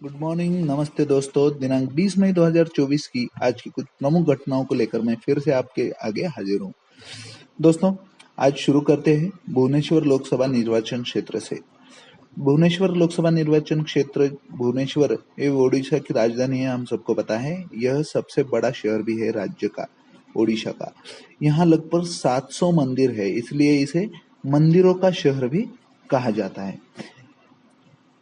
Good morning, नमस्ते दोस्तों। दिनांक 20 मई 2024 की आज की कुछ प्रमुख घटनाओं को लेकर मैं फिर से आपके आगे हाजिर हूँ। दोस्तों, आज शुरू करते हैं भुवनेश्वर लोकसभा निर्वाचन क्षेत्र से। भुवनेश्वर लोकसभा निर्वाचन क्षेत्र भुवनेश्वर ये ओडिशा की राजधानी है, हम सबको पता है। यह सबसे बड़ा शहर भी है राज्य का, ओडिशा का। यहाँ लगभग 700 मंदिर है, इसलिए इसे मंदिरों का शहर भी कहा जाता है।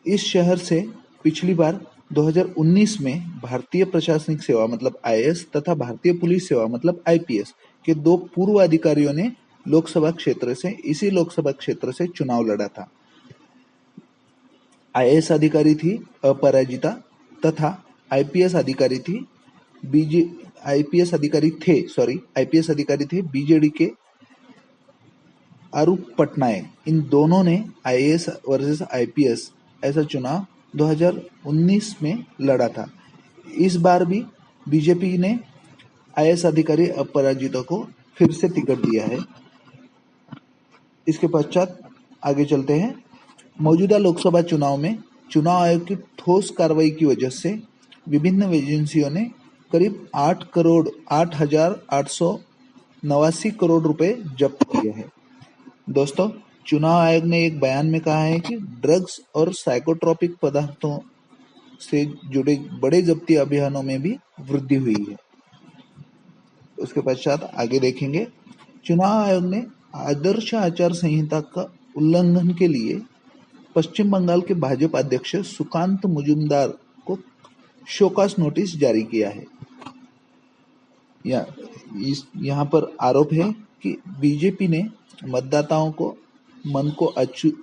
इस शहर से पिछली बार 2019 में भारतीय प्रशासनिक सेवा मतलब आईएएस तथा भारतीय पुलिस सेवा मतलब आईपीएस के 2 पूर्व अधिकारियों ने इसी लोकसभा क्षेत्र से चुनाव लड़ा था। आईएएस अधिकारी थी अपराजिता तथा आईपीएस अधिकारी थे बीजेडी के अरूप पटनायक। इन दोनों ने आईएएस वर्सेस आईपीएस ऐसा चुनाव 2019 में लड़ा था। इस बार भी बीजेपी ने आईएएस अधिकारी अपराजिता को फिर से टिकट दिया है। इसके पश्चात आगे चलते हैं। मौजूदा लोकसभा चुनाव में चुनाव आयोग की ठोस कार्रवाई की वजह से विभिन्न एजेंसियों ने करीब 8,0889 करोड़ रुपए जब्त किए हैं। दोस्तों, चुनाव आयोग ने एक बयान में कहा है कि ड्रग्स और साइकोट्रोपिक पदार्थों से जुड़े बड़े जब्ती अभियानों में भी वृद्धि हुई है। उसके पश्चात आगे देखेंगे। चुनाव आयोग ने आदर्श आचार संहिता का उल्लंघन के लिए पश्चिम बंगाल के भाजपा अध्यक्ष सुकांत मुजुमदार को शोकॉज नोटिस जारी किया है। यहाँ पर आरोप है कि बीजेपी ने मतदाताओं को मन को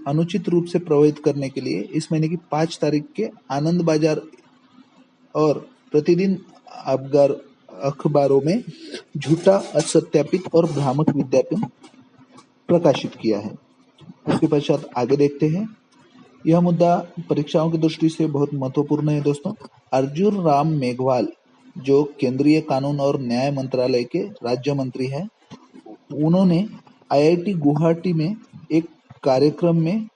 अनुचित रूप से प्रभावित करने के लिए इस महीने की 5 तारीख के आनंद बाजार और प्रतिदिन अखबारों में झूठा, असत्यापित और भ्रामक विज्ञापन प्रकाशित किया है। उसके पश्चात आगे देखते हैं। यह मुद्दा परीक्षाओं की दृष्टि से बहुत महत्वपूर्ण है। दोस्तों, अर्जुन राम मेघवाल जो केंद्रीय कानून और न्याय मंत्रालय के राज्य मंत्री हैं, उन्होंने आईआईटी गुवाहाटी में एक कार्यक्रम में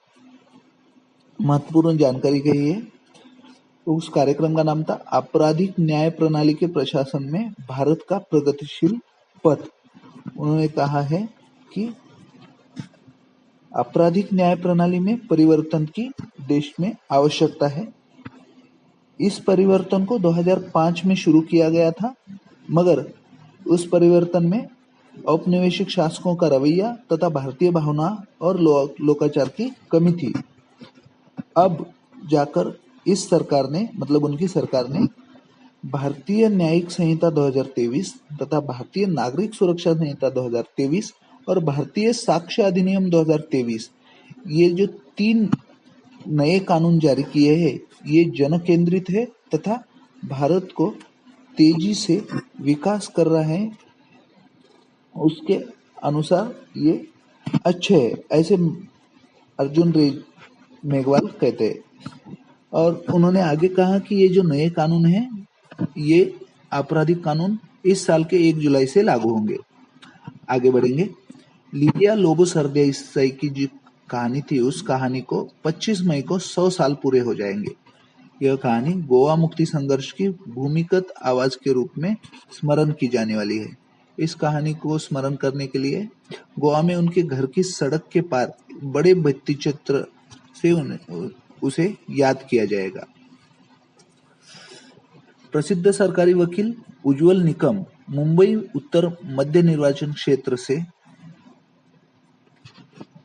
महत्वपूर्ण जानकारी कही है। उस कार्यक्रम का नाम था आपराधिक न्याय प्रणाली के प्रशासन में भारत का प्रगतिशील पथ। उन्होंने कहा है कि आपराधिक न्याय प्रणाली में परिवर्तन की देश में आवश्यकता है। इस परिवर्तन को 2005 में शुरू किया गया था, मगर उस परिवर्तन में औपनिवेशिक शासकों का रवैया तथा भारतीय भावना और लोकाचार की कमी थी। अब जाकर इस सरकार ने मतलब उनकी सरकार ने भारतीय न्यायिक संहिता 2023 तथा भारतीय नागरिक सुरक्षा संहिता 2023 और भारतीय साक्ष्य अधिनियम 2023 ये जो 3 नए कानून जारी किए हैं, ये जन केंद्रित है तथा भारत को तेजी से विकास कर रहा है, उसके अनुसार ये अच्छे है, ऐसे अर्जुन मेघवाल कहते हैं। और उन्होंने आगे कहा कि ये जो नए कानून हैं, ये आपराधिक कानून इस साल के 1 जुलाई से लागू होंगे। आगे बढ़ेंगे। लिडिया लोबो सरदेसाई की जो कहानी थी, उस कहानी को 25 मई को 100 साल पूरे हो जाएंगे। यह कहानी गोवा मुक्ति संघर्ष की भूमिगत आवाज के रूप में स्मरण की जाने वाली है। इस कहानी को स्मरण करने के लिए गोवा में उनके घर की सड़क के पार बड़े भित्ति चित्र से उसे याद किया जाएगा। प्रसिद्ध सरकारी वकील उज्ज्वल निकम मुंबई उत्तर मध्य निर्वाचन क्षेत्र से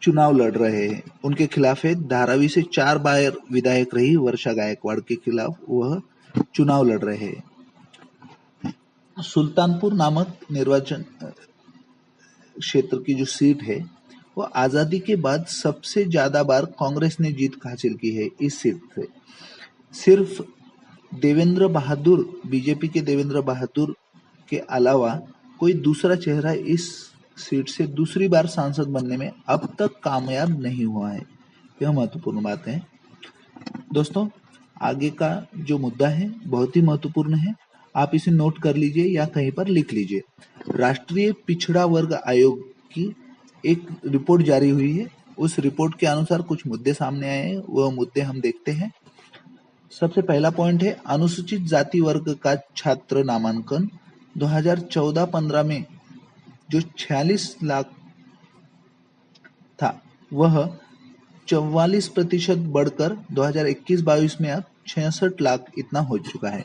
चुनाव लड़ रहे हैं। उनके खिलाफ है धारावी से 4 बार विधायक रही वर्षा गायकवाड़ के खिलाफ वह चुनाव लड़ रहे हैं। सुल्तानपुर नामक निर्वाचन क्षेत्र की जो सीट है, वो आजादी के बाद सबसे ज्यादा बार कांग्रेस ने जीत हासिल की है। इस सीट से सिर्फ देवेंद्र बहादुर, बीजेपी के देवेंद्र बहादुर के अलावा कोई दूसरा चेहरा इस सीट से दूसरी बार सांसद बनने में अब तक कामयाब नहीं हुआ है। यह महत्वपूर्ण बात है। दोस्तों, आगे का जो मुद्दा है बहुत ही महत्वपूर्ण है, आप इसे नोट कर लीजिए या कहीं पर लिख लीजिए। राष्ट्रीय पिछड़ा वर्ग आयोग की एक रिपोर्ट जारी हुई है। उस रिपोर्ट के अनुसार कुछ मुद्दे सामने आए हैं, वह मुद्दे हम देखते हैं। सबसे पहला पॉइंट है अनुसूचित जाति वर्ग का छात्र नामांकन 2014-15 में जो 46 लाख था वह 44% बढ़कर 2021-22 में अब 66 लाख इतना हो चुका है।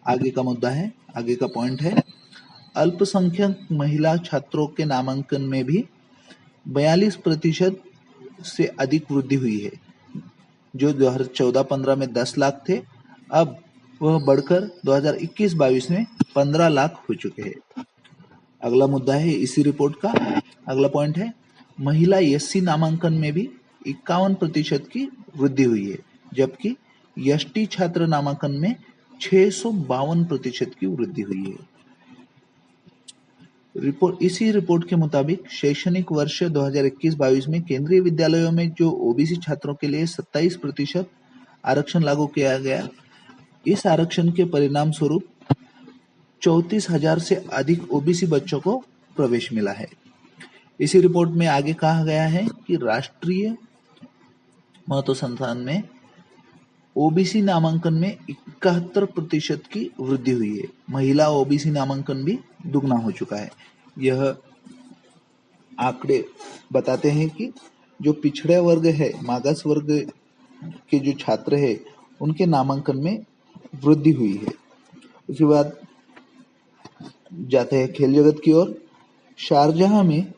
आगे का मुद्दा है, आगे का पॉइंट है अल्पसंख्यक महिला छात्रों के नामांकन में भी 42% से अधिक वृद्धि हुई है। जो 2014-15 में 10 लाख थे, अब वह बढ़कर 2021-22 में 15 लाख हो चुके हैं। अगला मुद्दा है इसी रिपोर्ट का, अगला पॉइंट है महिला एससी नामांकन में भी 51% की वृद्धि हुई है, जबकि एसटी छात्र नामांकन में 652% की वृद्धि हुई है। इसी रिपोर्ट के मुताबिक शैक्षणिक वर्ष 2021-22 में केंद्रीय विद्यालयों में जो ओबीसी छात्रों के लिए 27% आरक्षण लागू किया गया, इस आरक्षण के परिणाम स्वरूप 34,000 से अधिक ओबीसी बच्चों को प्रवेश मिला है। इसी रिपोर्ट में आगे कहा गया है कि राष्ट्रीय महत्व संस्थान में ओबीसी नामांकन में 71% की वृद्धि हुई है। महिला ओबीसी नामांकन भी दुगना हो चुका है। यह आंकड़े बताते हैं कि जो पिछड़े वर्ग है, मागास वर्ग के जो छात्र है, उनके नामांकन में वृद्धि हुई है। उसके बाद जाते हैं खेल जगत की ओर। शारजाह में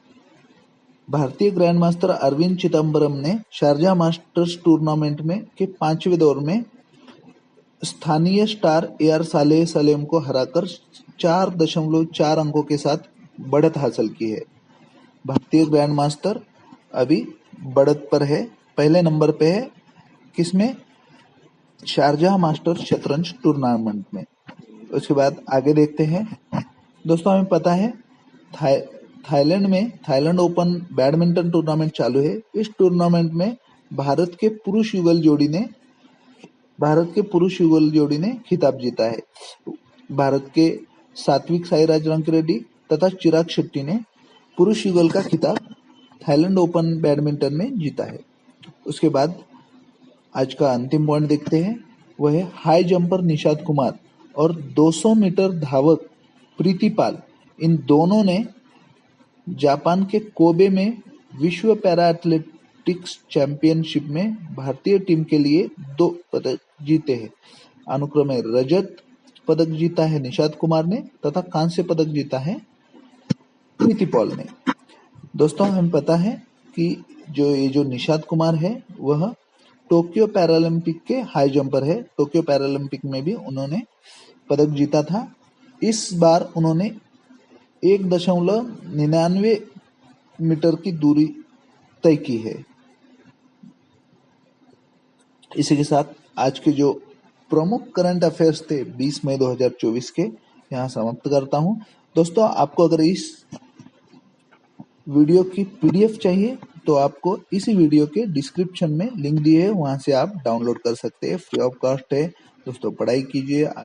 भारतीय ग्रैंड मास्टर अरविंद चिदम्बरम ने शारजाह मास्टर्स टूर्नामेंट में के 5वें दौर में स्थानीय स्टार AR सालेह सलेम को हराकर 4.4 अंकों के साथ बढ़त हासिल की है। भारतीय ग्रैंड मास्टर अभी बढ़त पर है, पहले नंबर पे है, किसमें? शारजाह मास्टर्स शतरंज टूर्नामेंट में। उसके बाद आगे देखते हैं। दोस्तों, हमें पता है थाईलैंड में थाईलैंड ओपन बैडमिंटन टूर्नामेंट चालू है। इस टूर्नामेंट में भारत के पुरुष युगल जोड़ी ने खिताब जीता है। भारत के सात्विक साईराज रंकीरेड्डी तथा चिराग शेट्टी ने पुरुष युगल का खिताब थाईलैंड ओपन बैडमिंटन में जीता है। उसके बाद आज का अंतिम पॉइंट देखते हैं, वह है हाई जंपर निषाद कुमार और 200 मीटर धावक प्रीति पाल। इन दोनों ने जापान के कोबे में विश्व पैरा एथलेटिक्स चैंपियनशिप में भारतीय टीम के लिए 2 पदक जीते हैं। अनुक्रमे रजत पदक जीता है निषाद कुमार ने तथा कांस्य पदक जीता है प्रीति पॉल ने। दोस्तों, हमें पता है कि जो निषाद कुमार है वह टोक्यो पैरालंपिक के हाई जंपर है। टोक्यो पैरालंपिक में भी उन्होंने पदक जीता था। इस बार उन्होंने 1.99 मीटर की दूरी तय की है। इसी के साथ आज के जो प्रमुख करंट अफेयर्स थे 20 मई 2024 के, यहाँ समाप्त करता हूँ। दोस्तों, आपको अगर इस वीडियो की PDF चाहिए तो आपको इसी वीडियो के डिस्क्रिप्शन में लिंक दिए है, वहां से आप डाउनलोड कर सकते हैं। फ्री ऑफ कॉस्ट है। दोस्तों, पढ़ाई कीजिए।